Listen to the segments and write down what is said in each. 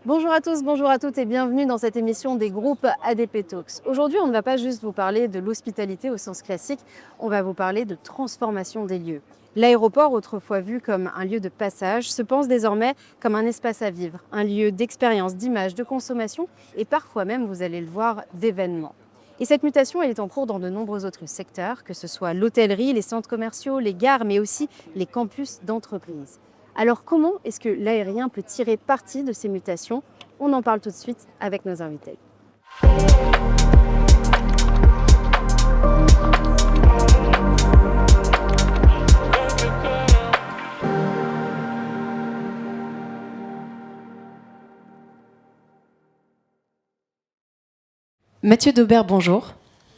Bonjour à tous, bonjour à toutes et bienvenue dans cette émission des groupes ADP Talks. Aujourd'hui, on ne va pas juste vous parler de l'hospitalité au sens classique, on va vous parler de transformation des lieux. L'aéroport, autrefois vu comme un lieu de passage, se pense désormais comme un espace à vivre, un lieu d'expérience, d'image, de consommation et parfois même, vous allez le voir, d'événements. Et cette mutation, elle est en cours dans de nombreux autres secteurs, que ce soit l'hôtellerie, les centres commerciaux, les gares, mais aussi les campus d'entreprise. Alors comment est-ce que l'aérien peut tirer parti de ces mutations? On en parle tout de suite avec nos invités. Mathieu Daubert, bonjour.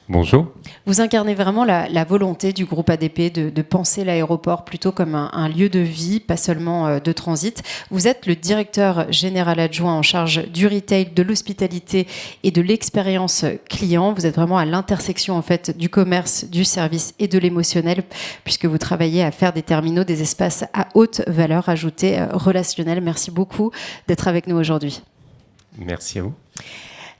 Bonjour. Vous incarnez vraiment la volonté du groupe ADP de penser l'aéroport plutôt comme un lieu de vie, pas seulement de transit. Vous êtes le directeur général adjoint en charge du retail, de l'hospitalité et de l'expérience client. Vous êtes vraiment à l'intersection en fait du commerce, du service et de l'émotionnel, puisque vous travaillez à faire des terminaux des espaces à haute valeur ajoutée relationnelle. Merci beaucoup d'être avec nous aujourd'hui. Merci à vous.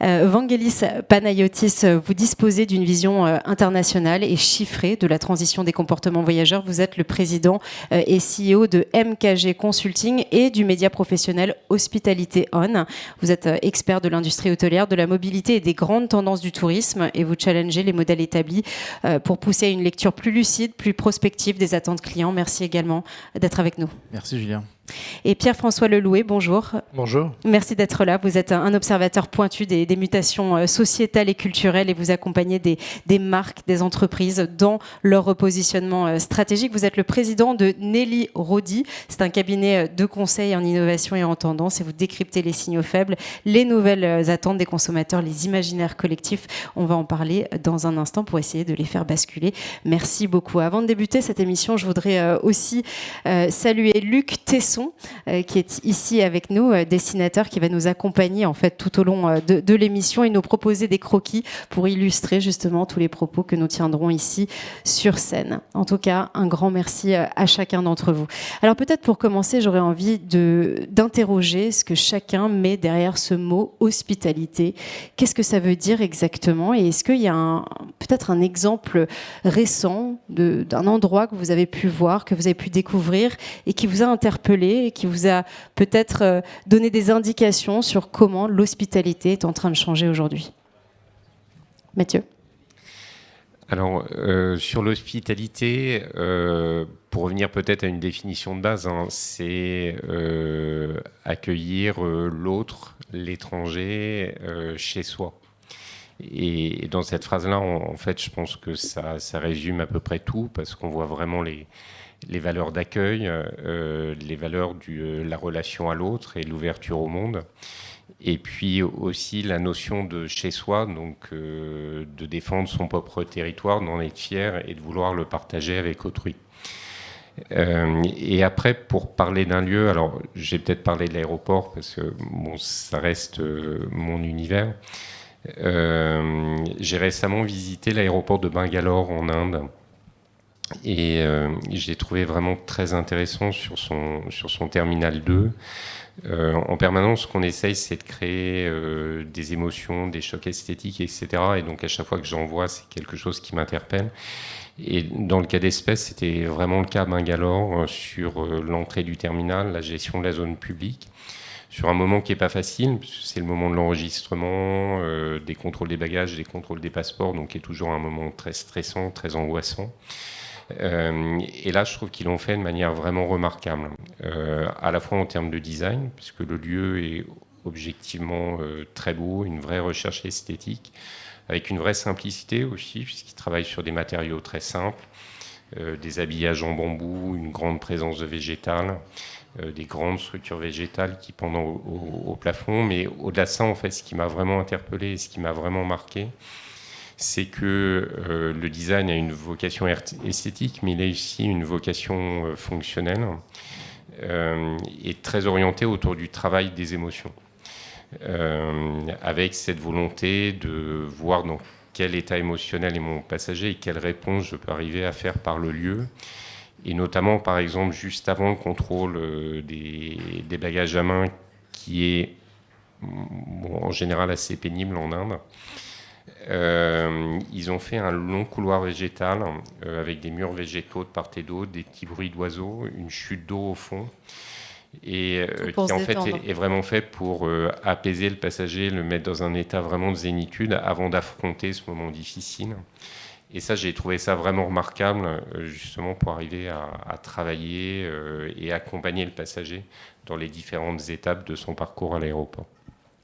Vangelis Panayotis, vous disposez d'une vision internationale et chiffrée de la transition des comportements voyageurs. Vous êtes le président et CEO de MKG Consulting et du média professionnel Hospitality On. Vous êtes expert de l'industrie hôtelière, de la mobilité et des grandes tendances du tourisme et vous challengez les modèles établis pour pousser à une lecture plus lucide, plus prospective des attentes clients. Merci également d'être avec nous. Merci Julien. Et Pierre-François Lelouet, bonjour. Bonjour. Merci d'être là. Vous êtes un observateur pointu des mutations sociétales et culturelles et vous accompagnez des marques, des entreprises dans leur repositionnement stratégique. Vous êtes le président de Nelly Rodi. C'est un cabinet de conseil en innovation et en tendance et vous décryptez les signaux faibles, les nouvelles attentes des consommateurs, les imaginaires collectifs. On va en parler dans un instant pour essayer de les faire basculer. Merci beaucoup. Avant de débuter cette émission, je voudrais aussi saluer Luc Tesson, qui est ici avec nous, dessinateur qui va nous accompagner en fait tout au long de l'émission et nous proposer des croquis pour illustrer justement tous les propos que nous tiendrons ici sur scène. En tout cas, un grand merci à chacun d'entre vous. Alors peut-être pour commencer, j'aurais envie d'interroger ce que chacun met derrière ce mot hospitalité. Qu'est-ce que ça veut dire exactement et est-ce qu'il y a peut-être un exemple récent d'un endroit que vous avez pu voir, que vous avez pu découvrir et qui vous a interpellé et qui vous a peut-être donné des indications sur comment l'hospitalité est en train de changer aujourd'hui. Mathieu. Alors, sur l'hospitalité, pour revenir peut-être à une définition de base, c'est accueillir l'autre, l'étranger, chez soi. Et dans cette phrase-là, en fait, je pense que ça résume à peu près tout, parce qu'on voit vraiment les valeurs d'accueil, les valeurs de la relation à l'autre et l'ouverture au monde. Et puis aussi la notion de chez soi, donc de défendre son propre territoire, d'en être fier et de vouloir le partager avec autrui. Et après, pour parler d'un lieu, alors j'ai peut-être parlé de l'aéroport parce que bon, ça reste mon univers. J'ai récemment visité l'aéroport de Bangalore en Inde. Et j'ai trouvé vraiment très intéressant sur son terminal 2. En permanence, ce qu'on essaye, c'est de créer des émotions, des chocs esthétiques, etc. Et donc, à chaque fois que j'en vois, c'est quelque chose qui m'interpelle. Et dans le cas d'espèce, c'était vraiment le cas à Bangalore, sur l'entrée du terminal, la gestion de la zone publique, sur un moment qui n'est pas facile, c'est le moment de l'enregistrement, des contrôles des bagages, des contrôles des passeports, donc qui est toujours un moment très stressant, très angoissant. Et là, je trouve qu'ils l'ont fait de manière vraiment remarquable, à la fois en termes de design, puisque le lieu est objectivement très beau, une vraie recherche esthétique, avec une vraie simplicité aussi, puisqu'ils travaillent sur des matériaux très simples, des habillages en bambou, une grande présence de végétal, des grandes structures végétales qui pendent au plafond. Mais au-delà de ça, en fait, ce qui m'a vraiment interpellé et ce qui m'a vraiment marqué, c'est que le design a une vocation esthétique, mais il a aussi une vocation fonctionnelle et très orientée autour du travail des émotions, avec cette volonté de voir dans quel état émotionnel est mon passager et quelle réponse je peux arriver à faire par le lieu. Et notamment, par exemple, juste avant le contrôle des bagages à main, qui est en général assez pénible en Inde. Ils ont fait un long couloir végétal avec des murs végétaux de part et d'autre, des petits bruits d'oiseaux, une chute d'eau au fond, et qui en fait est vraiment fait pour apaiser le passager, le mettre dans un état vraiment de zénitude avant d'affronter ce moment difficile. Et ça, j'ai trouvé ça vraiment remarquable, justement pour arriver à travailler et accompagner le passager dans les différentes étapes de son parcours à l'aéroport.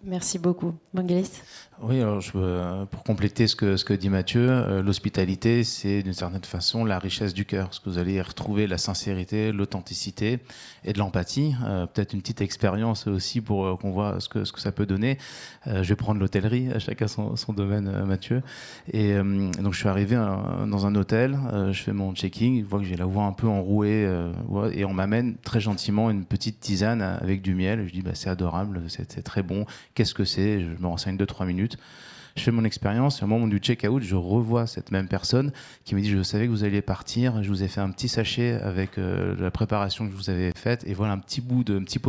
Merci beaucoup. Vangelis ? Oui, alors pour compléter ce que dit Mathieu, l'hospitalité, c'est d'une certaine façon la richesse du cœur, parce que vous allez y retrouver la sincérité, l'authenticité et de l'empathie. Peut-être une petite expérience aussi pour qu'on voit ce que ça peut donner. Je vais prendre l'hôtellerie, chacun son domaine, Mathieu. Et donc je suis arrivé dans un hôtel, je fais mon check-in, je vois que j'ai la voix un peu enrouée, et on m'amène très gentiment une petite tisane avec du miel. Je dis c'est adorable, c'est très bon. Qu'est-ce que c'est ? Je me renseigne 2-3 minutes. Je fais mon expérience et au moment du check-out, je revois cette même personne qui me dit « Je savais que vous alliez partir, je vous ai fait un petit sachet avec la préparation que je vous avais faite et voilà un petit pot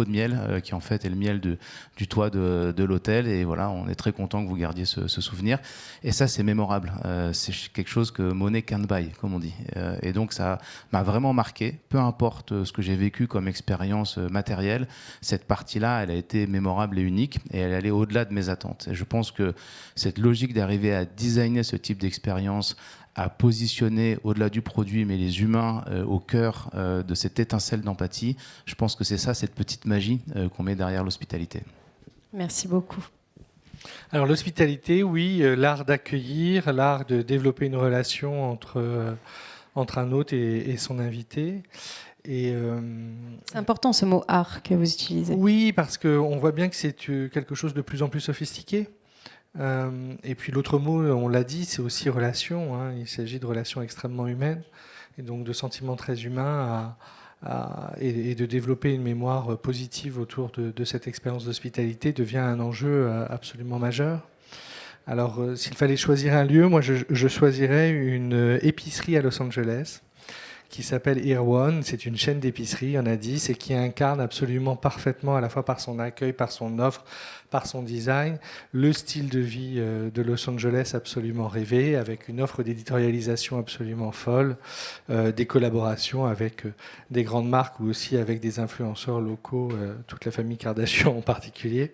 de miel qui en fait est le miel du toit de l'hôtel et voilà, on est très content que vous gardiez ce souvenir. » Et ça, c'est mémorable. C'est quelque chose que money can't buy, comme on dit. Et donc, ça m'a vraiment marqué. Peu importe ce que j'ai vécu comme expérience matérielle, cette partie-là, elle a été mémorable et unique et elle allait au-delà de mes attentes. Et je pense que cette logique d'arriver à designer ce type d'expérience, à positionner au-delà du produit, mais les humains au cœur de cette étincelle d'empathie, je pense que c'est ça, cette petite magie qu'on met derrière l'hospitalité. Merci beaucoup. Alors l'hospitalité, oui, l'art d'accueillir, l'art de développer une relation entre un hôte et son invité. Et c'est important ce mot art que vous utilisez. Oui, parce qu'on voit bien que c'est quelque chose de plus en plus sophistiqué. Et puis l'autre mot, on l'a dit, c'est aussi relation. Hein. Il s'agit de relations extrêmement humaines et donc de sentiments très humains et de développer une mémoire positive autour de cette expérience d'hospitalité devient un enjeu absolument majeur. Alors, s'il fallait choisir un lieu, moi je choisirais une épicerie à Los Angeles qui s'appelle Erewhon. C'est une chaîne d'épicerie, on a dit, et qui incarne absolument parfaitement, à la fois par son accueil, par son offre, par son design, le style de vie de Los Angeles absolument rêvé, avec une offre d'éditorialisation absolument folle, des collaborations avec des grandes marques ou aussi avec des influenceurs locaux, toute la famille Kardashian en particulier.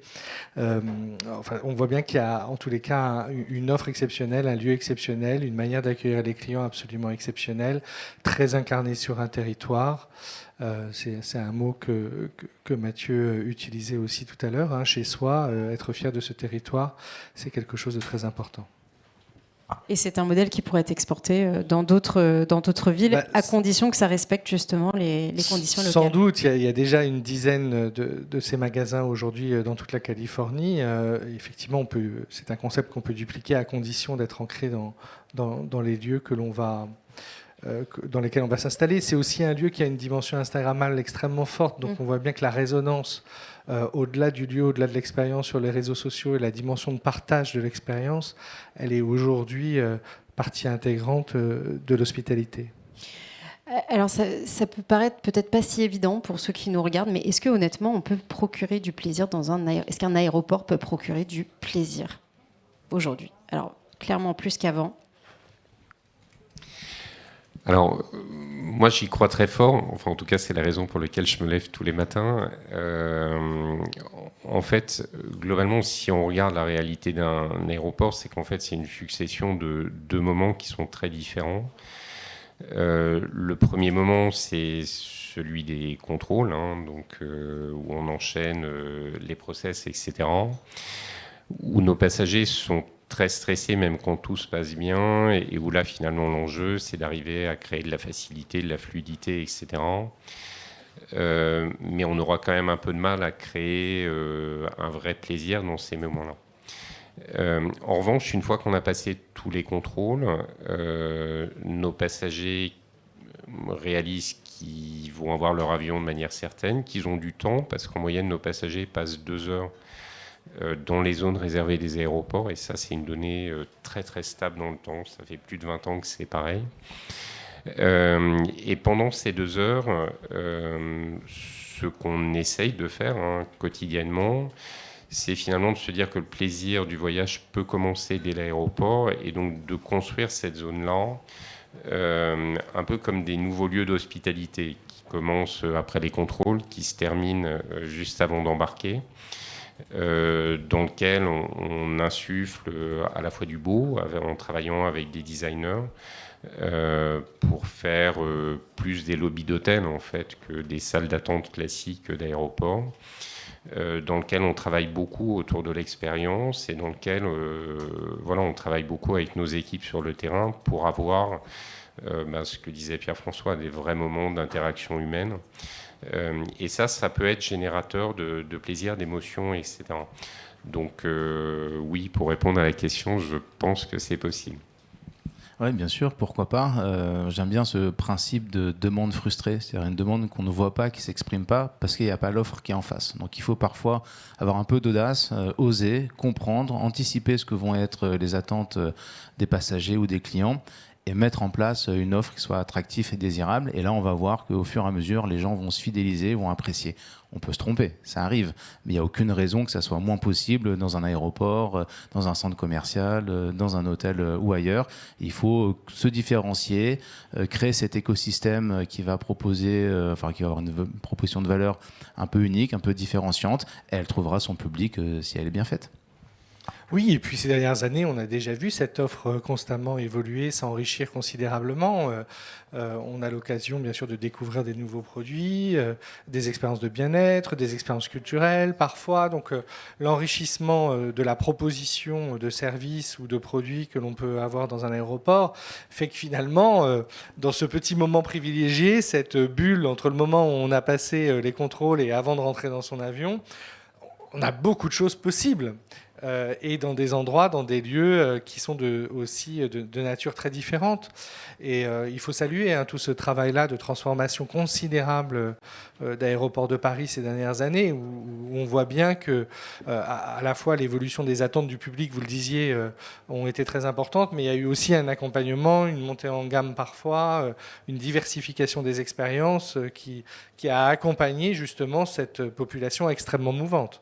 Enfin, on voit bien qu'il y a en tous les cas une offre exceptionnelle, un lieu exceptionnel, une manière d'accueillir les clients absolument exceptionnelle, très incarné sur un territoire. C'est un mot que Mathieu utilisait aussi tout à l'heure. Hein, chez soi, être fier de ce territoire, c'est quelque chose de très important. Et c'est un modèle qui pourrait être exporté dans d'autres villes, à condition que ça respecte justement les conditions locales. Sans doute, il y a déjà une dizaine de ces magasins aujourd'hui dans toute la Californie. Effectivement, c'est un concept qu'on peut dupliquer à condition d'être ancré dans les lieux dans lesquels on va s'installer. C'est aussi un lieu qui a une dimension instagrammable extrêmement forte, donc on voit bien que la résonance au-delà du lieu, au-delà de l'expérience sur les réseaux sociaux et la dimension de partage de l'expérience, elle est aujourd'hui partie intégrante de l'hospitalité. Alors ça peut paraître peut-être pas si évident pour ceux qui nous regardent, mais est-ce que honnêtement on peut procurer du plaisir est-ce qu'un aéroport peut procurer du plaisir aujourd'hui ? Alors clairement plus qu'avant. Alors, moi, j'y crois très fort. Enfin, en tout cas, c'est la raison pour laquelle je me lève tous les matins. En fait, globalement, si on regarde la réalité d'un aéroport, c'est qu'en fait, c'est une succession de deux moments qui sont très différents. Le premier moment, c'est celui des contrôles, hein, donc, où on enchaîne les process, etc., où nos passagers sont très stressé même quand tout se passe bien et où là finalement l'enjeu c'est d'arriver à créer de la facilité, de la fluidité, etc. Mais on aura quand même un peu de mal à créer un vrai plaisir dans ces moments-là. En revanche, une fois qu'on a passé tous les contrôles, nos passagers réalisent qu'ils vont avoir leur avion de manière certaine, qu'ils ont du temps, parce qu'en moyenne nos passagers passent 2 heures dans les zones réservées des aéroports, et ça c'est une donnée très très stable dans le temps, ça fait plus de 20 ans que c'est pareil. Et pendant ces 2 heures, ce qu'on essaye de faire quotidiennement, c'est finalement de se dire que le plaisir du voyage peut commencer dès l'aéroport et donc de construire cette zone-là un peu comme des nouveaux lieux d'hospitalité qui commencent après les contrôles, qui se terminent juste avant d'embarquer, dans lequel on insuffle à la fois du beau en travaillant avec des designers pour faire plus des lobbies d'hôtel en fait que des salles d'attente classiques d'aéroport, dans lequel on travaille beaucoup autour de l'expérience et dans lequel voilà, on travaille beaucoup avec nos équipes sur le terrain pour avoir ce que disait Pierre-François, des vrais moments d'interaction humaine. Et ça peut être générateur de plaisir, d'émotion, etc. Donc oui, pour répondre à la question, je pense que c'est possible. Oui, bien sûr, pourquoi pas. J'aime bien ce principe de demande frustrée, c'est-à-dire une demande qu'on ne voit pas, qui ne s'exprime pas, parce qu'il n'y a pas l'offre qui est en face. Donc il faut parfois avoir un peu d'audace, oser, comprendre, anticiper ce que vont être les attentes des passagers ou des clients, et mettre en place une offre qui soit attractive et désirable. Et là, on va voir qu'au fur et à mesure, les gens vont se fidéliser, vont apprécier. On peut se tromper, ça arrive, mais il n'y a aucune raison que ça soit moins possible dans un aéroport, dans un centre commercial, dans un hôtel ou ailleurs. Il faut se différencier, créer cet écosystème qui va proposer, qui va avoir une proposition de valeur un peu unique, un peu différenciante, et elle trouvera son public si elle est bien faite. Oui, et puis ces dernières années, on a déjà vu cette offre constamment évoluer, s'enrichir considérablement. On a l'occasion, bien sûr, de découvrir des nouveaux produits, des expériences de bien-être, des expériences culturelles parfois. Donc l'enrichissement de la proposition de services ou de produits que l'on peut avoir dans un aéroport fait que finalement, dans ce petit moment privilégié, cette bulle entre le moment où on a passé les contrôles et avant de rentrer dans son avion, on a beaucoup de choses possibles. Et dans des endroits, dans des lieux qui sont aussi de nature très différente. Et il faut saluer tout ce travail-là de transformation considérable d'Aéroports de Paris ces dernières années, où on voit bien que à la fois l'évolution des attentes du public, vous le disiez, ont été très importantes, mais il y a eu aussi un accompagnement, une montée en gamme parfois, une diversification des expériences qui a accompagné justement cette population extrêmement mouvante.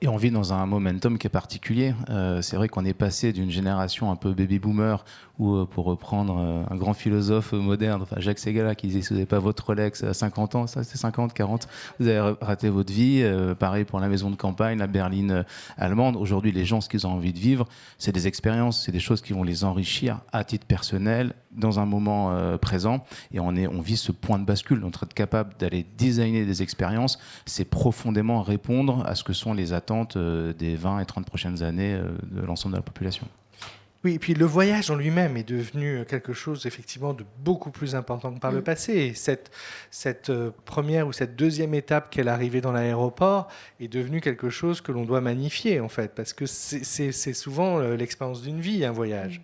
Et on vit dans un momentum qui est particulier. C'est vrai qu'on est passé d'une génération un peu baby-boomer où, pour reprendre un grand philosophe moderne, Jacques Segala, qui disait « si vous n'avez pas votre Rolex à 50 ans, ça c'est 50, 40, vous avez raté votre vie ». Pareil pour la maison de campagne, la berline allemande. Aujourd'hui, les gens, ce qu'ils ont envie de vivre, c'est des expériences, c'est des choses qui vont les enrichir à titre personnel, dans un moment présent. Et on vit ce point de bascule. Donc, être capable d'aller designer des expériences, c'est profondément répondre à ce que sont les attentes des 20 et 30 prochaines années de l'ensemble de la population. Oui, et puis le voyage en lui-même est devenu quelque chose effectivement de beaucoup plus important que par le passé. Et cette première ou cette deuxième étape qu'est l'arrivée dans l'aéroport est devenue quelque chose que l'on doit magnifier en fait, parce que c'est souvent l'expérience d'une vie, un voyage.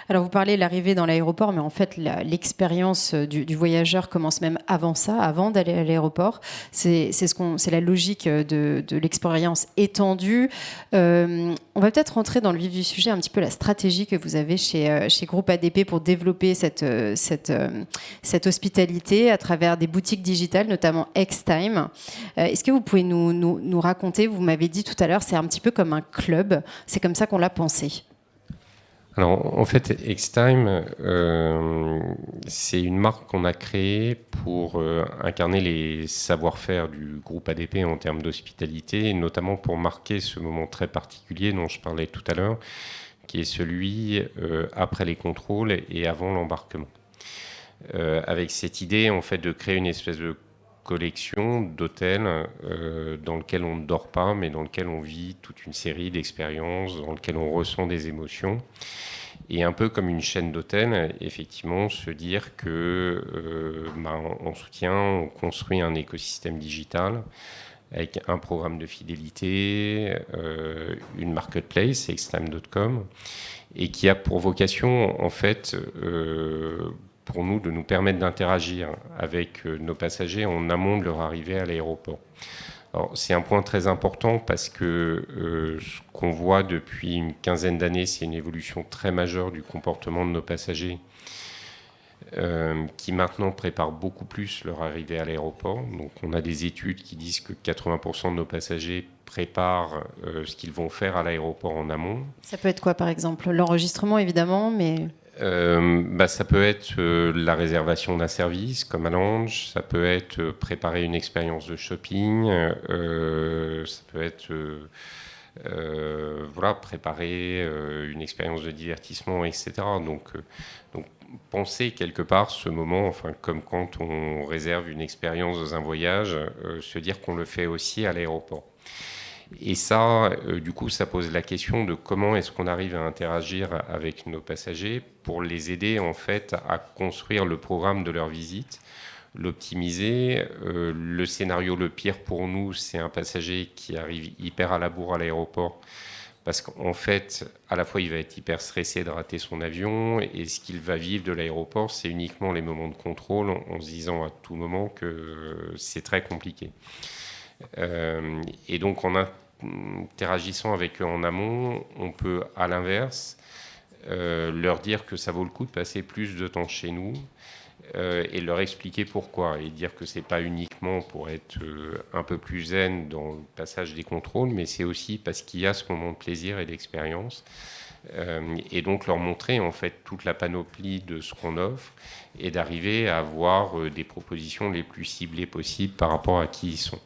Alors vous parlez de l'arrivée dans l'aéroport, mais en fait l'expérience du voyageur commence même avant ça, avant d'aller à l'aéroport. C'est la logique de l'expérience étendue. On va peut-être rentrer dans le vif du sujet, un petit peu la stratégie que vous avez chez Groupe ADP pour développer cette hospitalité à travers des boutiques digitales, notamment Extime. Est-ce que vous pouvez nous raconter, vous m'avez dit tout à l'heure, c'est un petit peu comme un club, c'est comme ça qu'on l'a pensé. Alors, en fait, Extime, c'est une marque qu'on a créée pour incarner les savoir-faire du groupe ADP en termes d'hospitalité, et notamment pour marquer ce moment très particulier dont je parlais tout à l'heure, qui est celui après les contrôles et avant l'embarquement. Avec cette idée, en fait, de créer une espèce de collection d'hôtels dans lequel on ne dort pas, mais dans lequel on vit toute une série d'expériences, dans lequel on ressent des émotions. Et un peu comme une chaîne d'hôtels, effectivement, se dire que on soutient, on construit un écosystème digital avec un programme de fidélité, une marketplace, extime.com, et qui a pour vocation, en fait, pour nous, de nous permettre d'interagir avec nos passagers en amont de leur arrivée à l'aéroport. Alors, c'est un point très important parce que ce qu'on voit depuis une quinzaine d'années, c'est une évolution très majeure du comportement de nos passagers qui maintenant préparent beaucoup plus leur arrivée à l'aéroport. Donc on a des études qui disent que 80% de nos passagers préparent ce qu'ils vont faire à l'aéroport en amont. Ça peut être quoi, par exemple? L'enregistrement, évidemment, mais... Ça peut être la réservation d'un service comme à Lounge, ça peut être préparer une expérience de shopping, ça peut être préparer une expérience de divertissement, etc. Donc penser quelque part ce moment, comme quand on réserve une expérience dans un voyage, se dire qu'on le fait aussi à l'aéroport. Et ça, du coup, ça pose la question de comment est-ce qu'on arrive à interagir avec nos passagers pour les aider en fait à construire le programme de leur visite, l'optimiser. Le scénario le pire pour nous, c'est un passager qui arrive hyper à la bourre à l'aéroport parce qu'en fait, à la fois, il va être hyper stressé de rater son avion et ce qu'il va vivre de l'aéroport, c'est uniquement les moments de contrôle en se disant à tout moment que c'est très compliqué. Et donc en interagissant avec eux en amont, on peut à l'inverse leur dire que ça vaut le coup de passer plus de temps chez nous et leur expliquer pourquoi et dire que c'est pas uniquement pour être un peu plus zen dans le passage des contrôles, mais c'est aussi parce qu'il y a ce moment de plaisir et d'expérience et donc leur montrer en fait toute la panoplie de ce qu'on offre et d'arriver à avoir des propositions les plus ciblées possibles par rapport à qui ils sont.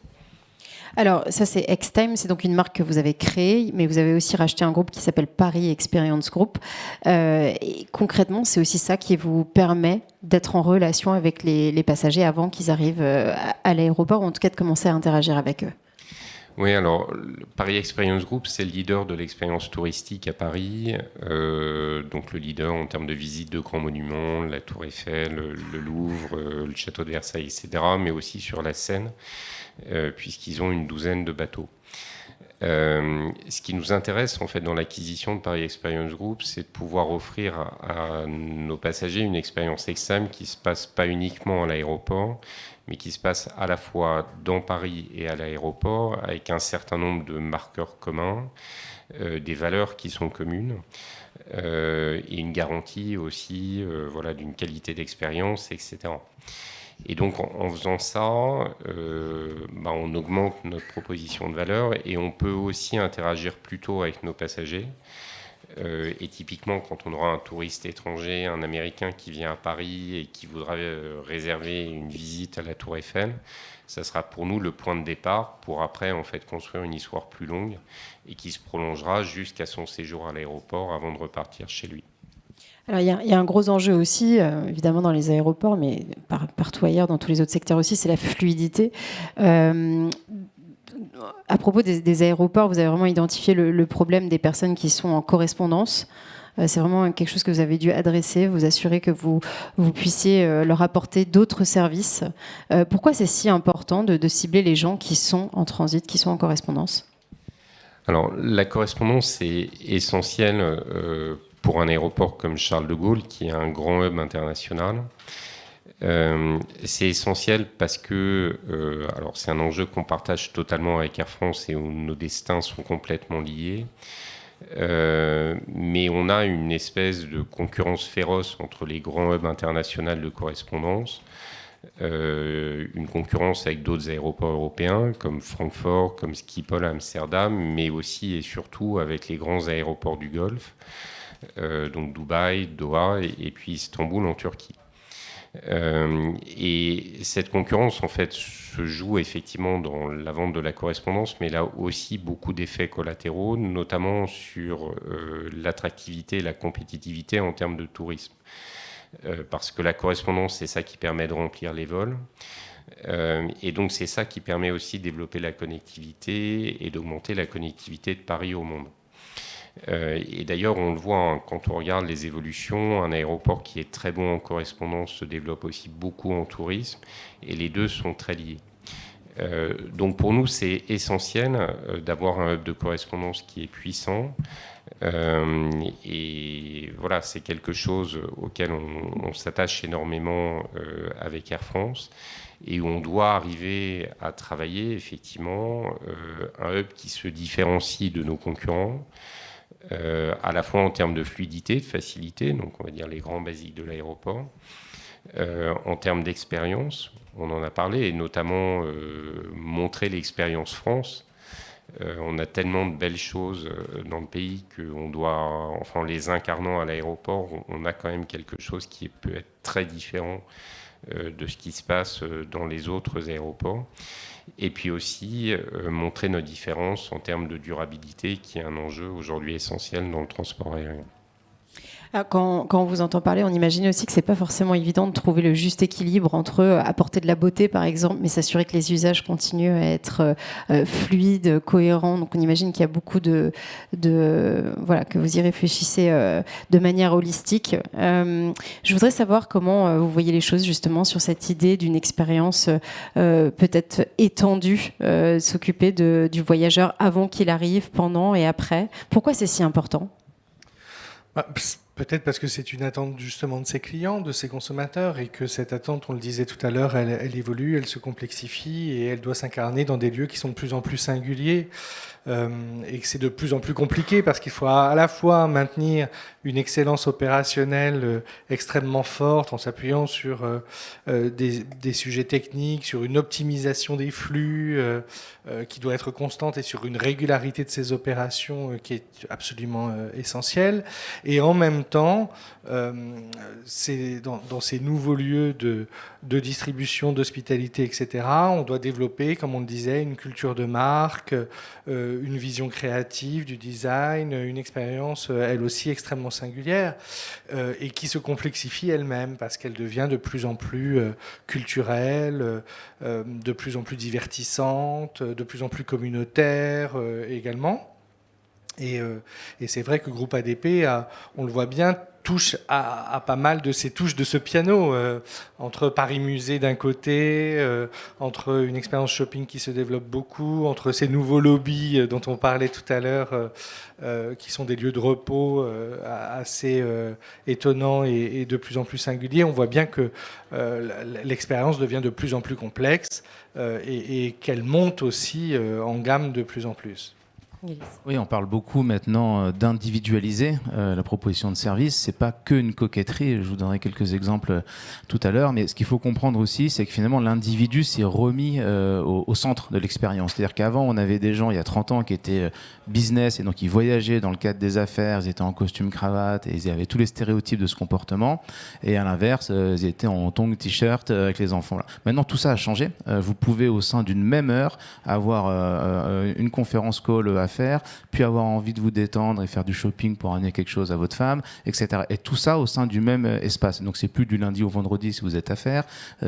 Alors, ça, c'est Extime, c'est donc une marque que vous avez créée, mais vous avez aussi racheté un groupe qui s'appelle Paris Experience Group. Et concrètement, c'est aussi ça qui vous permet d'être en relation avec les passagers avant qu'ils arrivent à l'aéroport, ou en tout cas de commencer à interagir avec eux. Oui, alors, Paris Experience Group, c'est le leader de l'expérience touristique à Paris. Donc, le leader en termes de visite de grands monuments, la Tour Eiffel, le Louvre, le Château de Versailles, etc., mais aussi sur la Seine. Puisqu'ils ont une douzaine de bateaux. Ce qui nous intéresse en fait dans l'acquisition de Paris Experience Group, c'est de pouvoir offrir à nos passagers une expérience extrême qui ne se passe pas uniquement à l'aéroport, mais qui se passe à la fois dans Paris et à l'aéroport, avec un certain nombre de marqueurs communs, des valeurs qui sont communes, et une garantie aussi d'une qualité d'expérience, etc. Et donc, en faisant ça, on augmente notre proposition de valeur et on peut aussi interagir plus tôt avec nos passagers. Et typiquement, quand on aura un touriste étranger, un Américain qui vient à Paris et qui voudra réserver une visite à la Tour Eiffel, ça sera pour nous le point de départ pour après en fait construire une histoire plus longue et qui se prolongera jusqu'à son séjour à l'aéroport avant de repartir chez lui. Alors, il y a un gros enjeu aussi, évidemment, dans les aéroports, mais partout ailleurs, dans tous les autres secteurs aussi, c'est la fluidité. À propos des aéroports, vous avez vraiment identifié le problème des personnes qui sont en correspondance. C'est vraiment quelque chose que vous avez dû adresser, vous assurer que vous puissiez leur apporter d'autres services. Pourquoi c'est si important de cibler les gens qui sont en transit, qui sont en correspondance ? Alors, la correspondance est essentielle pour un aéroport comme Charles de Gaulle, qui est un grand hub international. C'est essentiel parce que alors c'est un enjeu qu'on partage totalement avec Air France et où nos destins sont complètement liés. Mais on a une espèce de concurrence féroce entre les grands hubs internationaux de correspondance. Une concurrence avec d'autres aéroports européens comme Francfort, comme Schiphol à Amsterdam, mais aussi et surtout avec les grands aéroports du Golfe, donc Dubaï, Doha et puis Istanbul en Turquie. Et cette concurrence en fait se joue effectivement dans la vente de la correspondance, mais là aussi beaucoup d'effets collatéraux, notamment sur l'attractivité et la compétitivité en termes de tourisme. Parce que la correspondance, c'est ça qui permet de remplir les vols. Et donc, c'est ça qui permet aussi de développer la connectivité et d'augmenter la connectivité de Paris au monde. Et d'ailleurs, on le voit quand on regarde les évolutions, un aéroport qui est très bon en correspondance se développe aussi beaucoup en tourisme, et les deux sont très liés. Donc pour nous, c'est essentiel d'avoir un hub de correspondance qui est puissant. Et voilà, c'est quelque chose auquel on s'attache énormément avec Air France et où on doit arriver à travailler effectivement un hub qui se différencie de nos concurrents, à la fois en termes de fluidité, de facilité, donc on va dire les grands basiques de l'aéroport, En termes d'expérience, on en a parlé, et notamment montrer l'expérience France. On a tellement de belles choses dans le pays qu'on doit, enfin, en les incarnant à l'aéroport, on a quand même quelque chose qui peut être très différent de ce qui se passe dans les autres aéroports. Et puis aussi montrer nos différences en termes de durabilité, qui est un enjeu aujourd'hui essentiel dans le transport aérien. Quand on vous entend parler, on imagine aussi que c'est pas forcément évident de trouver le juste équilibre entre apporter de la beauté, par exemple, mais s'assurer que les usages continuent à être fluides, cohérents. Donc on imagine qu'il y a beaucoup voilà, que vous y réfléchissez de manière holistique. Je voudrais savoir comment vous voyez les choses justement sur cette idée d'une expérience peut-être étendue, s'occuper du voyageur avant qu'il arrive, pendant et après. Pourquoi c'est si important ? Peut-être parce que c'est une attente justement de ses clients, de ses consommateurs, et que cette attente, on le disait tout à l'heure, elle évolue, elle se complexifie et elle doit s'incarner dans des lieux qui sont de plus en plus singuliers. Et que c'est de plus en plus compliqué parce qu'il faut à la fois maintenir une excellence opérationnelle extrêmement forte en s'appuyant sur des sujets techniques, sur une optimisation des flux qui doit être constante et sur une régularité de ces opérations qui est absolument essentielle. Et en même temps, c'est dans ces nouveaux lieux de distribution, d'hospitalité, etc., on doit développer, comme on le disait, une culture de marque, une vision créative du design, une expérience elle aussi extrêmement singulière et qui se complexifie elle-même parce qu'elle devient de plus en plus culturelle, de plus en plus divertissante, de plus en plus communautaire également. Et c'est vrai que Groupe ADP, on le voit bien, touche à pas mal de ces touches de ce piano, entre Paris Musée d'un côté, entre une expérience shopping qui se développe beaucoup, entre ces nouveaux lobbies dont on parlait tout à l'heure, qui sont des lieux de repos assez étonnants et de plus en plus singuliers. On voit bien que l'expérience devient de plus en plus complexe et qu'elle monte aussi en gamme de plus en plus. Oui, on parle beaucoup maintenant d'individualiser la proposition de service. C'est pas que une coquetterie. Je vous donnerai quelques exemples tout à l'heure. Mais ce qu'il faut comprendre aussi, c'est que finalement l'individu s'est remis au centre de l'expérience. C'est-à-dire qu'avant, on avait des gens il y a 30 ans qui étaient business et donc ils voyageaient dans le cadre des affaires. Ils étaient en costume cravate et ils avaient tous les stéréotypes de ce comportement. Et à l'inverse, ils étaient en tongs t-shirt avec les enfants. Maintenant, tout ça a changé. Vous pouvez au sein d'une même heure avoir une conférence call à faire, puis avoir envie de vous détendre et faire du shopping pour amener quelque chose à votre femme, etc. Et tout ça au sein du même espace. Donc c'est plus du lundi au vendredi si vous êtes affaires,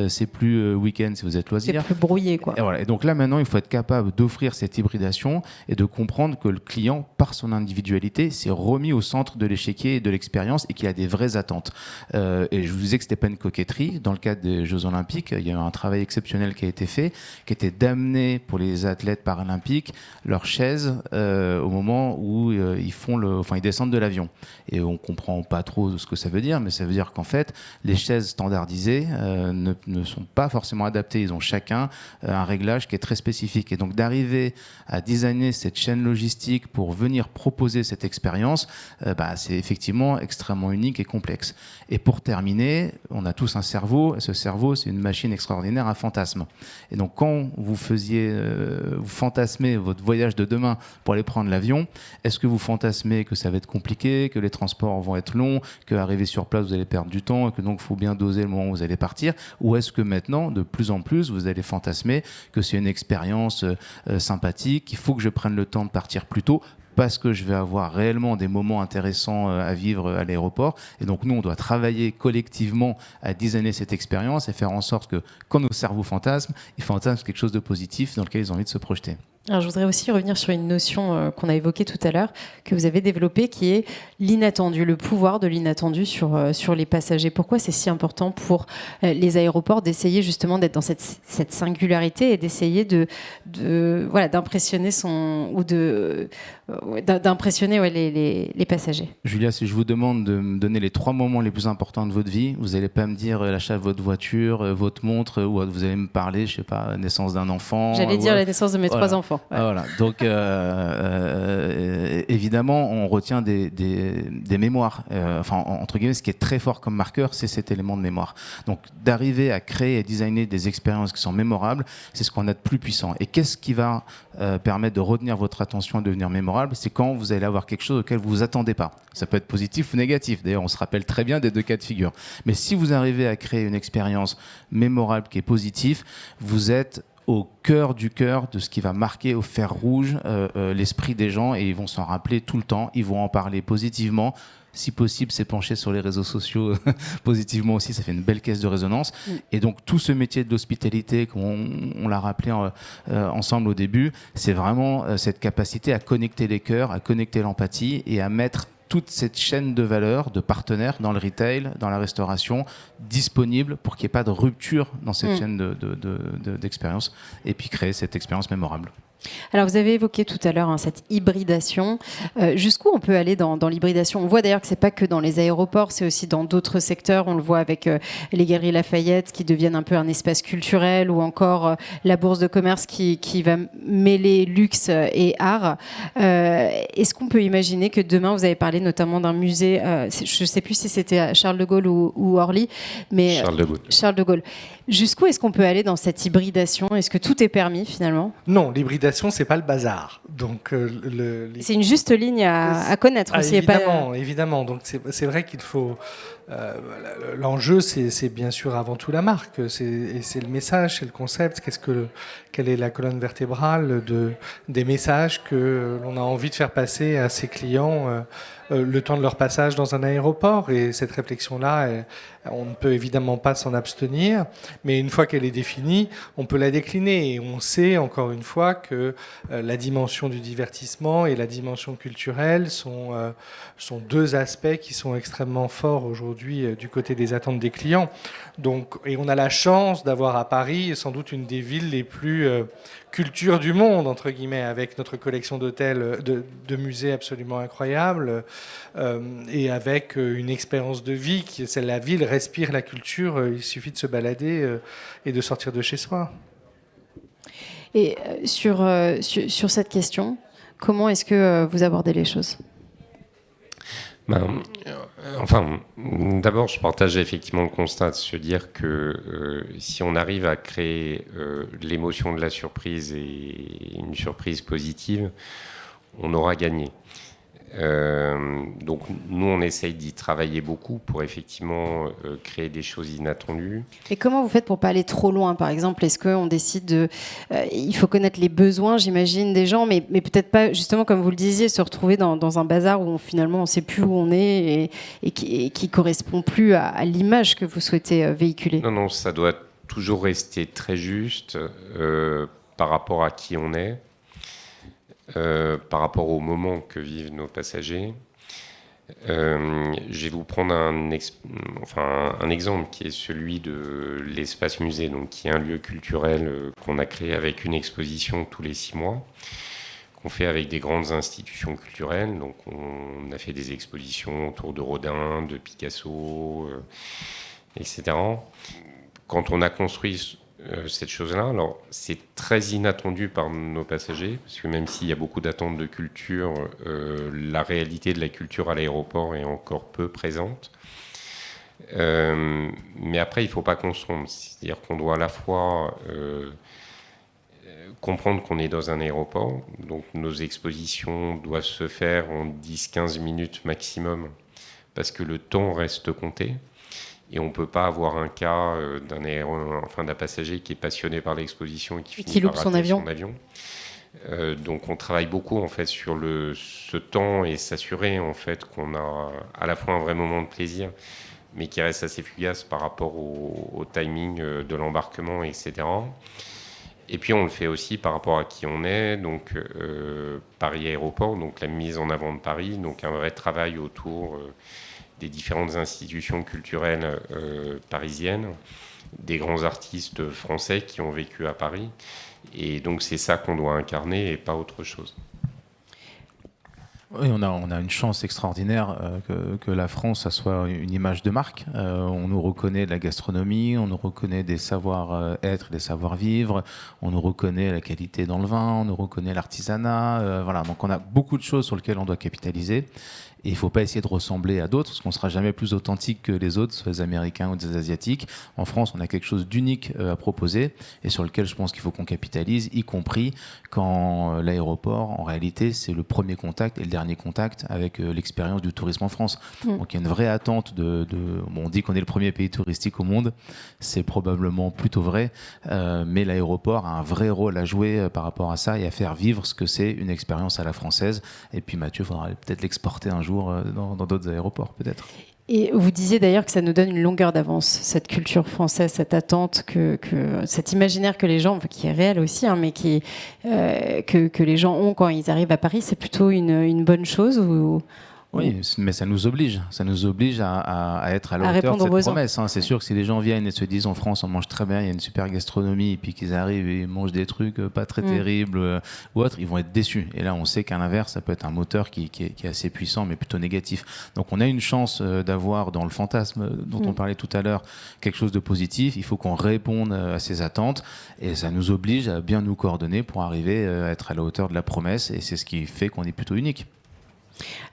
c'est plus week-end si vous êtes loisirs. C'est plus brouillé, quoi. Et, voilà. Et donc là maintenant, il faut être capable d'offrir cette hybridation et de comprendre que le client, par son individualité, s'est remis au centre de l'échiquier et de l'expérience et qu'il a des vraies attentes. Et je vous disais que c'était pas une coquetterie. Dans le cadre des Jeux Olympiques, il y a eu un travail exceptionnel qui a été fait, qui était d'amener pour les athlètes paralympiques leurs chaises au moment où ils descendent de l'avion. Et on comprend pas trop ce que ça veut dire, mais ça veut dire qu'en fait, les chaises standardisées ne sont pas forcément adaptées. Ils ont chacun un réglage qui est très spécifique. Et donc d'arriver à designer cette chaîne logistique pour venir proposer cette expérience, c'est effectivement extrêmement unique et complexe. Et pour terminer, on a tous un cerveau, et ce cerveau, c'est une machine extraordinaire, un fantasme. Et donc quand vous fantasmez votre voyage de demain pour aller prendre l'avion, est-ce que vous fantasmez que ça va être compliqué, que les transports vont être longs, qu'arriver sur place, vous allez perdre du temps et que donc il faut bien doser le moment où vous allez partir? Ou est-ce que maintenant, de plus en plus, vous allez fantasmer que c'est une expérience sympathique, qu'il faut que je prenne le temps de partir plus tôt parce que je vais avoir réellement des moments intéressants à vivre à l'aéroport. Et donc nous, on doit travailler collectivement à designer cette expérience et faire en sorte que quand nos cerveaux fantasment, ils fantasment quelque chose de positif dans lequel ils ont envie de se projeter. Alors, je voudrais aussi revenir sur une notion qu'on a évoquée tout à l'heure, que vous avez développée, qui est l'inattendu, le pouvoir de l'inattendu sur les passagers. Pourquoi c'est si important pour les aéroports d'essayer justement d'être dans cette singularité et d'essayer d'impressionner d'impressionner les passagers? Julia, si je vous demande de me donner les 3 moments les plus importants de votre vie, vous n'allez pas me dire l'achat de votre voiture, votre montre, ou vous allez me parler, je sais pas, naissance d'un enfant. J'allais dire la naissance de mes 3 enfants. enfants. Ouais. Voilà. Donc, évidemment, on retient des mémoires. Entre guillemets, ce qui est très fort comme marqueur, c'est cet élément de mémoire. Donc, d'arriver à créer et designer des expériences qui sont mémorables, c'est ce qu'on a de plus puissant. Et qu'est-ce qui va permettre de retenir votre attention et de devenir mémorable? C'est quand vous allez avoir quelque chose auquel vous vous attendez pas. Ça peut être positif ou négatif. D'ailleurs, on se rappelle très bien des deux cas de figure. Mais si vous arrivez à créer une expérience mémorable qui est positive, vous êtes au cœur de ce qui va marquer au fer rouge l'esprit des gens, et ils vont s'en rappeler tout le temps, ils vont en parler positivement. Si possible, s'épancher sur les réseaux sociaux positivement aussi, ça fait une belle caisse de résonance. Et donc tout ce métier de l'hospitalité, on l'a rappelé ensemble au début, c'est vraiment cette capacité à connecter les cœurs, à connecter l'empathie et à mettre toute cette chaîne de valeur, de partenaires dans le retail, dans la restauration, disponible pour qu'il n'y ait pas de rupture dans cette chaîne d'expérience, et puis créer cette expérience mémorable. Alors, vous avez évoqué tout à l'heure cette hybridation. Jusqu'où on peut aller dans l'hybridation? On voit d'ailleurs que ce n'est pas que dans les aéroports, c'est aussi dans d'autres secteurs. On le voit avec les Galeries Lafayette qui deviennent un peu un espace culturel, ou encore la Bourse de commerce qui va mêler luxe et art. Est-ce qu'on peut imaginer que demain, vous avez parlé notamment d'un musée, je ne sais plus si c'était à Charles de Gaulle ou Orly, mais Charles de Gaulle. Jusqu'où est-ce qu'on peut aller dans cette hybridation? Est-ce que tout est permis finalement? Non, l'hybridation, c'est pas le bazar. Donc, c'est une juste ligne à connaître aussi. Évidemment. Donc c'est vrai qu'il faut. L'enjeu, c'est bien sûr avant tout la marque. C'est le message, c'est le concept. Quelle est la colonne vertébrale des messages que l'on a envie de faire passer à ses clients le temps de leur passage dans un aéroport? Et cette réflexion-là, on ne peut évidemment pas s'en abstenir, mais une fois qu'elle est définie, on peut la décliner. Et on sait, encore une fois, que la dimension du divertissement et la dimension culturelle sont deux aspects qui sont extrêmement forts aujourd'hui du côté des attentes des clients. Donc, et on a la chance d'avoir à Paris sans doute une des villes les plus culture du monde, entre guillemets, avec notre collection d'hôtels, de musées absolument incroyable, et avec une expérience de vie la ville respire la culture, il suffit de se balader et de sortir de chez soi. Et sur cette question, comment est-ce que vous abordez les choses? D'abord, je partage effectivement le constat de se dire que si on arrive à créer l'émotion de la surprise et une surprise positive, on aura gagné. Donc nous, on essaye d'y travailler beaucoup pour effectivement créer des choses inattendues. Et comment vous faites pour pas aller trop loin, par exemple? Est-ce qu'on décide il faut connaître les besoins, j'imagine, des gens, mais peut-être pas, justement, comme vous le disiez, se retrouver dans un bazar où finalement on ne sait plus où on est et qui correspond plus à l'image que vous souhaitez véhiculer? Non, ça doit toujours rester très juste par rapport à qui on est. Par rapport au moment que vivent nos passagers. Je vais vous prendre un exemple qui est celui de l'espace musée, donc qui est un lieu culturel qu'on a créé avec une exposition tous les 6 mois, qu'on fait avec des grandes institutions culturelles. Donc on a fait des expositions autour de Rodin, de Picasso, etc. Quand on a construit cette chose-là, alors c'est très inattendu par nos passagers, parce que même s'il y a beaucoup d'attentes de culture, la réalité de la culture à l'aéroport est encore peu présente. Mais après, il ne faut pas qu'on se trompe. C'est-à-dire qu'on doit à la fois comprendre qu'on est dans un aéroport, donc nos expositions doivent se faire en 10-15 minutes maximum, parce que le temps reste compté. Et on ne peut pas avoir un cas d'un passager qui est passionné par l'exposition et qui finit loupe par son rater avion. Donc on travaille beaucoup en fait sur ce temps et s'assurer en fait qu'on a à la fois un vrai moment de plaisir, mais qui reste assez fugace par rapport au timing de l'embarquement, etc. Et puis on le fait aussi par rapport à qui on est, donc Paris Aéroport, donc la mise en avant de Paris, donc un vrai travail autour des différentes institutions culturelles parisiennes, des grands artistes français qui ont vécu à Paris. Et donc c'est ça qu'on doit incarner et pas autre chose. Oui, on a une chance extraordinaire que la France, ça soit une image de marque. On nous reconnaît de la gastronomie, on nous reconnaît des savoir-être, des savoir-vivre, on nous reconnaît la qualité dans le vin, on nous reconnaît l'artisanat. Voilà, donc on a beaucoup de choses sur lesquelles on doit capitaliser. Et il ne faut pas essayer de ressembler à d'autres, parce qu'on ne sera jamais plus authentique que les autres, soit les Américains ou les Asiatiques. En France, on a quelque chose d'unique à proposer, et sur lequel je pense qu'il faut qu'on capitalise, y compris quand l'aéroport, en réalité, c'est le premier contact et le dernier contact avec l'expérience du tourisme en France. Donc il y a une vraie attente bon, on dit qu'on est le premier pays touristique au monde, c'est probablement plutôt vrai, mais l'aéroport a un vrai rôle à jouer par rapport à ça et à faire vivre ce que c'est une expérience à la française. Et puis Mathieu, il faudra peut-être l'exporter un jour dans d'autres aéroports, peut-être. Et vous disiez d'ailleurs que ça nous donne une longueur d'avance, cette culture française, cette attente, cet imaginaire que les gens, qui est réel aussi, hein, mais que les gens ont quand ils arrivent à Paris, c'est plutôt une bonne chose ou... Oui, mais ça nous oblige à être à la hauteur de cette promesse. Hein. C'est sûr que si les gens viennent et se disent en France on mange très bien, il y a une super gastronomie, et puis qu'ils arrivent et ils mangent des trucs pas très terribles ou autres, ils vont être déçus. Et là, on sait qu'à l'inverse, ça peut être un moteur qui est assez puissant, mais plutôt négatif. Donc on a une chance d'avoir dans le fantasme dont on parlait tout à l'heure quelque chose de positif. Il faut qu'on réponde à ces attentes, et ça nous oblige à bien nous coordonner pour arriver à être à la hauteur de la promesse, et c'est ce qui fait qu'on est plutôt unique.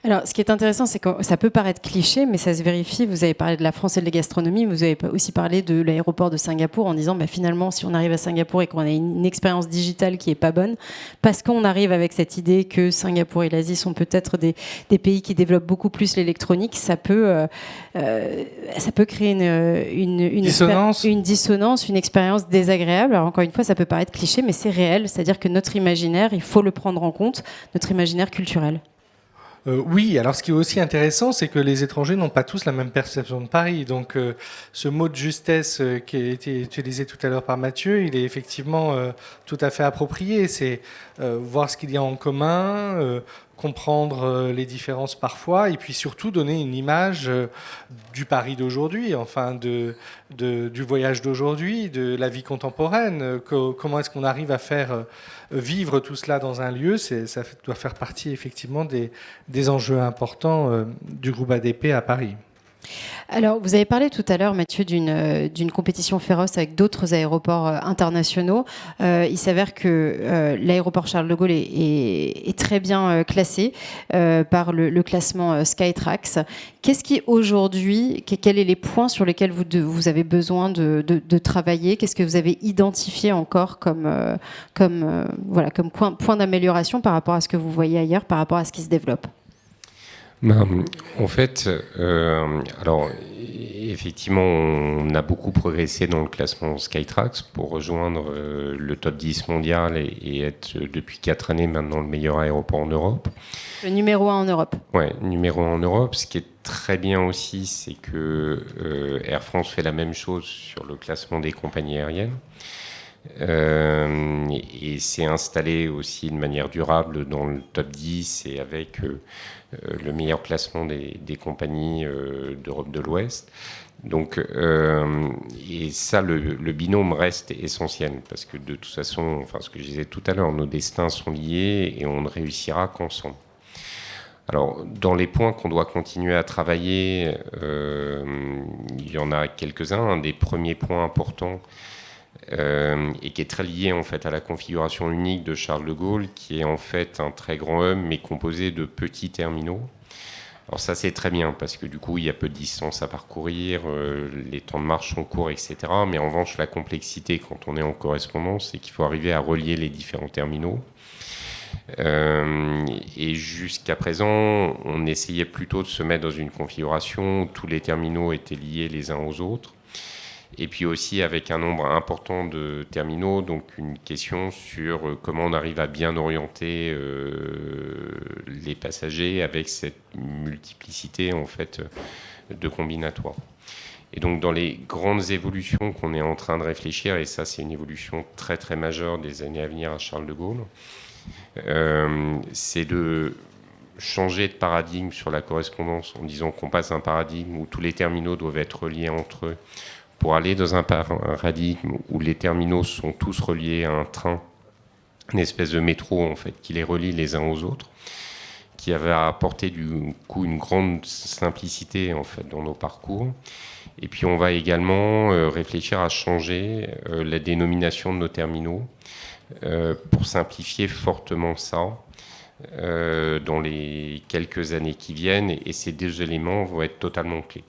Alors, ce qui est intéressant, c'est que ça peut paraître cliché, mais ça se vérifie. Vous avez parlé de la France et de la gastronomie, mais vous avez aussi parlé de l'aéroport de Singapour en disant, finalement, si on arrive à Singapour et qu'on a une expérience digitale qui est pas bonne, parce qu'on arrive avec cette idée que Singapour et l'Asie sont peut-être des pays qui développent beaucoup plus l'électronique, ça peut créer une dissonance, une expérience désagréable. Alors, encore une fois, ça peut paraître cliché, mais c'est réel. C'est-à-dire que notre imaginaire, il faut le prendre en compte, notre imaginaire culturel. Oui, alors ce qui est aussi intéressant, c'est que les étrangers n'ont pas tous la même perception de Paris. Donc ce mot de justesse qui a été utilisé tout à l'heure par Mathieu, il est effectivement tout à fait approprié. C'est voir ce qu'il y a en commun, comprendre les différences parfois, et puis surtout donner une image du Paris d'aujourd'hui, enfin du voyage d'aujourd'hui, de la vie contemporaine. Comment est-ce qu'on arrive à faire vivre tout cela dans un lieu? Ça doit faire partie effectivement des enjeux importants du groupe ADP à Paris. Alors, vous avez parlé tout à l'heure, Mathieu, d'une compétition féroce avec d'autres aéroports internationaux. Il s'avère que l'aéroport Charles de Gaulle est très bien classé par le classement Skytrax. Qu'est-ce qui aujourd'hui, quels sont les points sur lesquels vous avez besoin de travailler? Qu'est-ce que vous avez identifié encore comme point d'amélioration par rapport à ce que vous voyez ailleurs, par rapport à ce qui se développe? En fait, alors effectivement, on a beaucoup progressé dans le classement Skytrax pour rejoindre le top 10 mondial et être depuis 4 années maintenant le meilleur aéroport en Europe. Le numéro 1 en Europe. Ouais, numéro 1 en Europe. Ce qui est très bien aussi, c'est que Air France fait la même chose sur le classement des compagnies aériennes. Et s'est installé aussi de manière durable dans le top 10 et avec le meilleur classement des compagnies d'Europe de l'Ouest. Donc, et ça, le binôme reste essentiel parce que de toute façon, enfin, ce que je disais tout à l'heure, nos destins sont liés et on ne réussira qu'ensemble. Alors, dans les points qu'on doit continuer à travailler, il y en a quelques-uns. Un des premiers points importants et qui est très lié en fait à la configuration unique de Charles de Gaulle, qui est en fait un très grand hub mais composé de petits terminaux. Alors ça c'est très bien parce que du coup il y a peu de distance à parcourir, les temps de marche sont courts, etc. Mais en revanche la complexité quand on est en correspondance, c'est qu'il faut arriver à relier les différents terminaux. Et jusqu'à présent, on essayait plutôt de se mettre dans une configuration où tous les terminaux étaient liés les uns aux autres. Et puis aussi avec un nombre important de terminaux, donc une question sur comment on arrive à bien orienter les passagers avec cette multiplicité en fait de combinatoires. Et donc dans les grandes évolutions qu'on est en train de réfléchir, et ça c'est une évolution très très majeure des années à venir à Charles de Gaulle, c'est de changer de paradigme sur la correspondance en disant qu'on passe un paradigme où tous les terminaux doivent être reliés entre eux, pour aller dans un paradigme où les terminaux sont tous reliés à un train, une espèce de métro en fait, qui les relie les uns aux autres, qui va apporter du coup une grande simplicité en fait dans nos parcours. Et puis on va également réfléchir à changer la dénomination de nos terminaux pour simplifier fortement ça dans les quelques années qui viennent. Et ces deux éléments vont être totalement clés.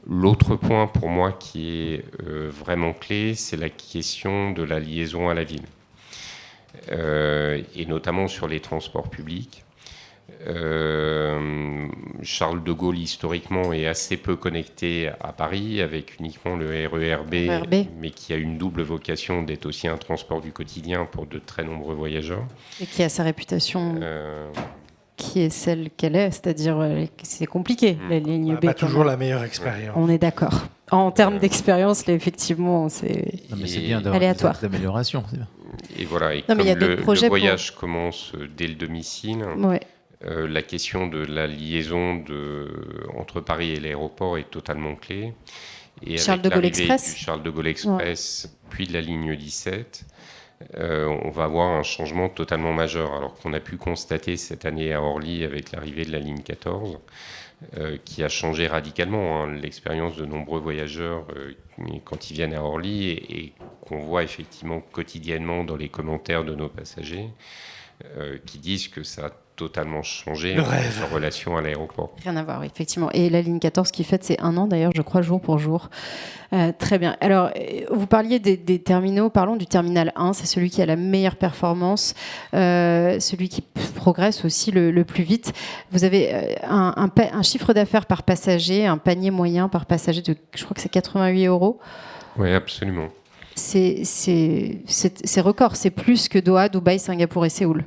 L'autre point pour moi qui est vraiment clé, c'est la question de la liaison à la ville. Et notamment sur les transports publics. Charles de Gaulle, historiquement, est assez peu connecté à Paris, avec uniquement le RER-B, mais qui a une double vocation d'être aussi un transport du quotidien pour de très nombreux voyageurs. Et qui a sa réputation qui est celle qu'elle est, c'est-à-dire c'est compliqué, la ligne B. Pas toujours la meilleure expérience. On est d'accord. En termes d'expérience, là, effectivement, c'est bien aléatoire. D'amélioration. Et voilà, et non, comme mais le voyage commence dès le domicile, la question de la liaison entre Paris et l'aéroport est totalement clé. Et Charles de Gaulle Express. Du Charles de Gaulle Express, puis de la ligne 17, on va avoir un changement totalement majeur. Alors qu'on a pu constater cette année à Orly avec l'arrivée de la ligne 14, qui a changé radicalement l'expérience de nombreux voyageurs quand ils viennent à Orly et qu'on voit effectivement quotidiennement dans les commentaires de nos passagers qui disent que ça a totalement changé en relation à l'aéroport. Rien à voir, effectivement. Et la ligne 14 qui fête ses 1 an, d'ailleurs, je crois, jour pour jour. Très bien. Alors, vous parliez des terminaux. Parlons du terminal 1. C'est celui qui a la meilleure performance, celui qui progresse aussi le plus vite. Vous avez un chiffre d'affaires par passager, un panier moyen par passager de, je crois que c'est 88 €. Oui, absolument. C'est record. C'est plus que Doha, Dubaï, Singapour et Séoul.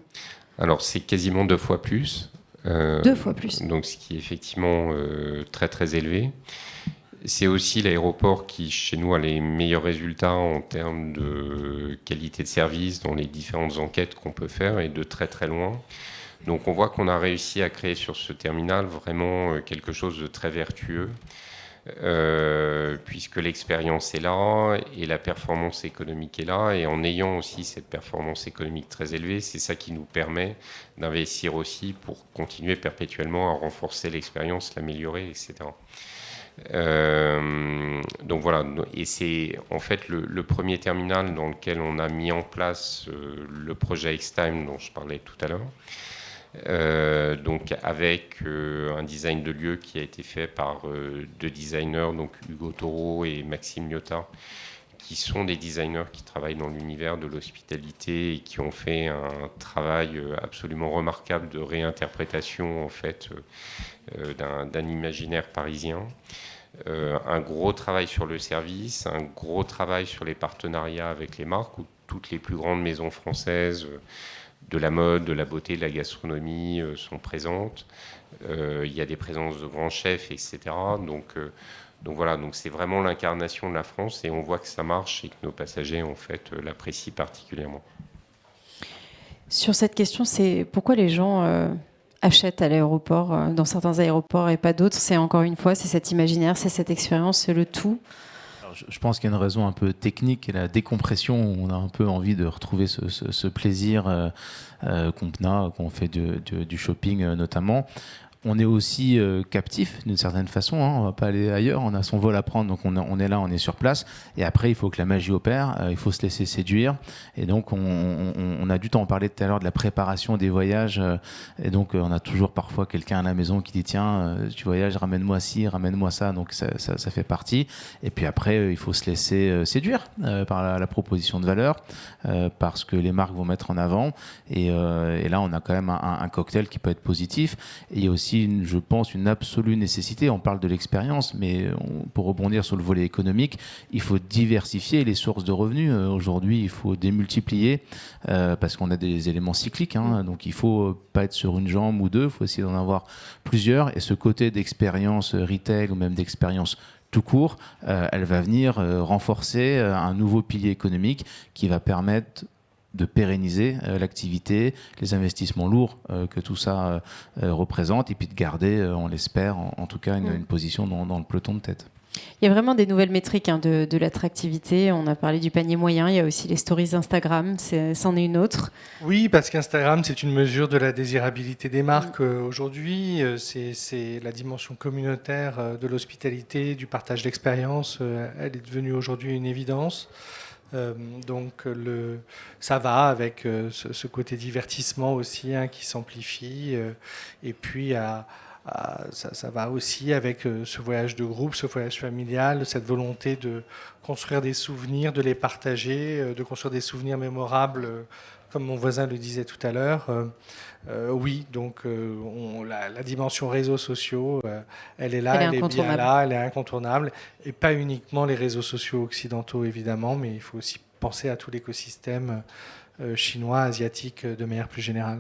Alors, c'est quasiment 2 fois plus. 2 fois plus. Donc, ce qui est effectivement très, très élevé. C'est aussi l'aéroport qui, chez nous, a les meilleurs résultats en termes de qualité de service dans les différentes enquêtes qu'on peut faire et de très, très loin. Donc, on voit qu'on a réussi à créer sur ce terminal vraiment quelque chose de très vertueux. Puisque l'expérience est là et la performance économique est là, et en ayant aussi cette performance économique très élevée, c'est ça qui nous permet d'investir aussi pour continuer perpétuellement à renforcer l'expérience, l'améliorer, etc. Donc voilà, et c'est en fait le premier terminal dans lequel on a mis en place le projet X-Time dont je parlais tout à l'heure. Donc avec un design de lieu qui a été fait par 2 designers, donc Hugo Taureau et Maxime Lyotta, qui sont des designers qui travaillent dans l'univers de l'hospitalité et qui ont fait un travail absolument remarquable de réinterprétation en fait d'un imaginaire parisien. Un gros travail sur le service, un gros travail sur les partenariats avec les marques, où toutes les plus grandes maisons françaises de la mode, de la beauté, de la gastronomie sont présentes. Il y a des présences de grands chefs, etc. Donc voilà, donc c'est vraiment l'incarnation de la France et on voit que ça marche et que nos passagers en fait l'apprécient particulièrement. Sur cette question, c'est pourquoi les gens achètent à l'aéroport, dans certains aéroports et pas d'autres. C'est encore une fois, c'est cet imaginaire, c'est cette expérience, c'est le tout. Je pense qu'il y a une raison un peu technique, et la décompression, on a un peu envie de retrouver ce plaisir qu'on fait du shopping notamment. On est aussi captif d'une certaine façon, hein. On ne va pas aller ailleurs, on a son vol à prendre, donc on est là, on est sur place. Et après, il faut que la magie opère, il faut se laisser séduire. Et donc, on a dû t'en parler tout à l'heure de la préparation des voyages. Et donc, on a toujours parfois quelqu'un à la maison qui dit « Tiens, tu voyages, ramène-moi ci, ramène-moi ça ». Donc, ça fait partie. Et puis après, il faut se laisser séduire par la proposition de valeur, parce que les marques vont mettre en avant. Et là, on a quand même un cocktail qui peut être positif. Et il y a aussi je pense, une absolue nécessité. On parle de l'expérience, mais pour rebondir sur le volet économique, il faut diversifier les sources de revenus. Aujourd'hui, il faut démultiplier parce qu'on a des éléments cycliques. Hein, donc, il ne faut pas être sur une jambe ou deux. Il faut essayer d'en avoir plusieurs. Et ce côté d'expérience retail ou même d'expérience tout court, elle va venir renforcer un nouveau pilier économique qui va permettre de pérenniser l'activité, les investissements lourds que tout ça représente, et puis de garder, on l'espère, en tout cas, une position dans le peloton de tête. Il y a vraiment des nouvelles métriques de l'attractivité. On a parlé du panier moyen, il y a aussi les stories Instagram, c'en est une autre. Oui, parce qu'Instagram, c'est une mesure de la désirabilité des marques aujourd'hui. C'est la dimension communautaire de l'hospitalité, du partage d'expériences. Elle est devenue aujourd'hui une évidence. Donc ça va avec ce côté divertissement aussi qui s'amplifie. Et puis ça va aussi avec ce voyage de groupe, ce voyage familial, cette volonté de construire des souvenirs, de les partager, de construire des souvenirs mémorables, comme mon voisin le disait tout à l'heure. Oui, donc la dimension réseaux sociaux, elle est là, elle est bien là, elle est incontournable. Et pas uniquement les réseaux sociaux occidentaux, évidemment, mais il faut aussi penser à tout l'écosystème chinois, asiatique, de manière plus générale.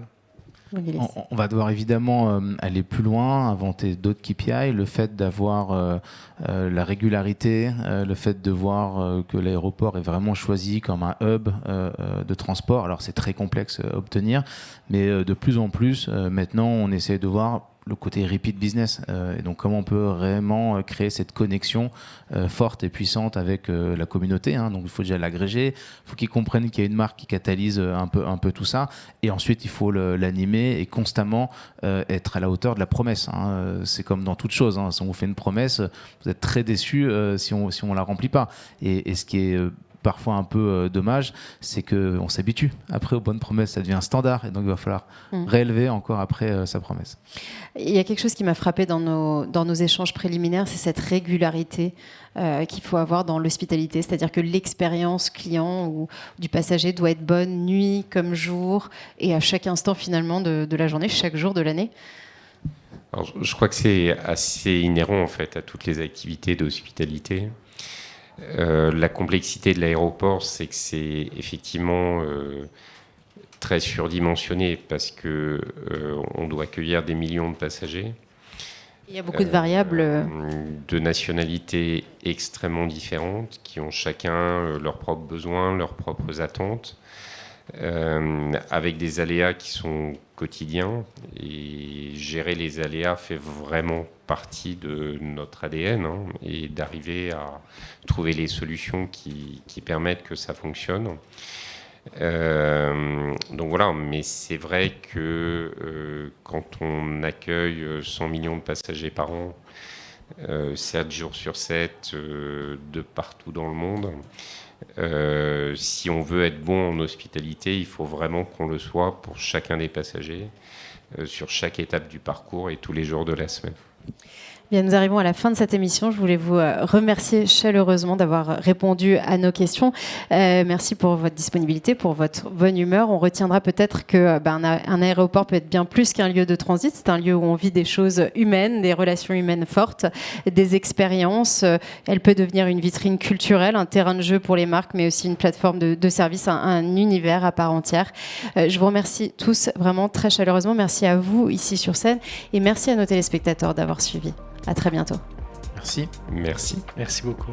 On va devoir évidemment aller plus loin, inventer d'autres KPI. Le fait d'avoir la régularité, le fait de voir que l'aéroport est vraiment choisi comme un hub de transport. Alors c'est très complexe à obtenir, mais de plus en plus, maintenant on essaie de voir le côté repeat business et donc comment on peut vraiment créer cette connexion forte et puissante avec la communauté, hein. Donc il faut déjà l'agréger, il faut qu'ils comprennent qu'il y a une marque qui catalyse un peu tout ça, et ensuite il faut l'animer et constamment être à la hauteur de la promesse, hein. C'est comme dans toute chose, hein. Si on vous fait une promesse, vous êtes très déçu si on la remplit pas, et ce qui est parfois un peu dommage, c'est qu'on s'habitue après aux bonnes promesses, ça devient un standard, et donc il va falloir réélever encore après sa promesse. Il y a quelque chose qui m'a frappé dans nos échanges préliminaires, c'est cette régularité qu'il faut avoir dans l'hospitalité, c'est-à-dire que l'expérience client ou du passager doit être bonne nuit comme jour, et à chaque instant finalement de la journée, chaque jour de l'année. Alors, je crois que c'est assez inhérent en fait à toutes les activités d'hospitalité. La complexité de l'aéroport, c'est que c'est effectivement très surdimensionné parce que on doit accueillir des millions de passagers. Il y a beaucoup de variables. De nationalités extrêmement différentes, qui ont chacun leurs propres besoins, leurs propres attentes, avec des aléas qui sont quotidiens. Et gérer les aléas fait vraiment partie de notre ADN, hein, et d'arriver à trouver les solutions qui permettent que ça fonctionne. Donc voilà, mais c'est vrai que quand on accueille 100 millions de passagers par an, 7 jours sur 7, de partout dans le monde, si on veut être bon en hospitalité, il faut vraiment qu'on le soit pour chacun des passagers, sur chaque étape du parcours et tous les jours de la semaine. Bien, nous arrivons à la fin de cette émission. Je voulais vous remercier chaleureusement d'avoir répondu à nos questions. Merci pour votre disponibilité, pour votre bonne humeur. On retiendra peut-être que un aéroport peut être bien plus qu'un lieu de transit. C'est un lieu où on vit des choses humaines, des relations humaines fortes, des expériences. Elle peut devenir une vitrine culturelle, un terrain de jeu pour les marques, mais aussi une plateforme de service, un univers à part entière. Je vous remercie tous vraiment très chaleureusement. Merci à vous ici sur scène et merci à nos téléspectateurs d'avoir suivi. À très bientôt. Merci. Merci. Merci beaucoup.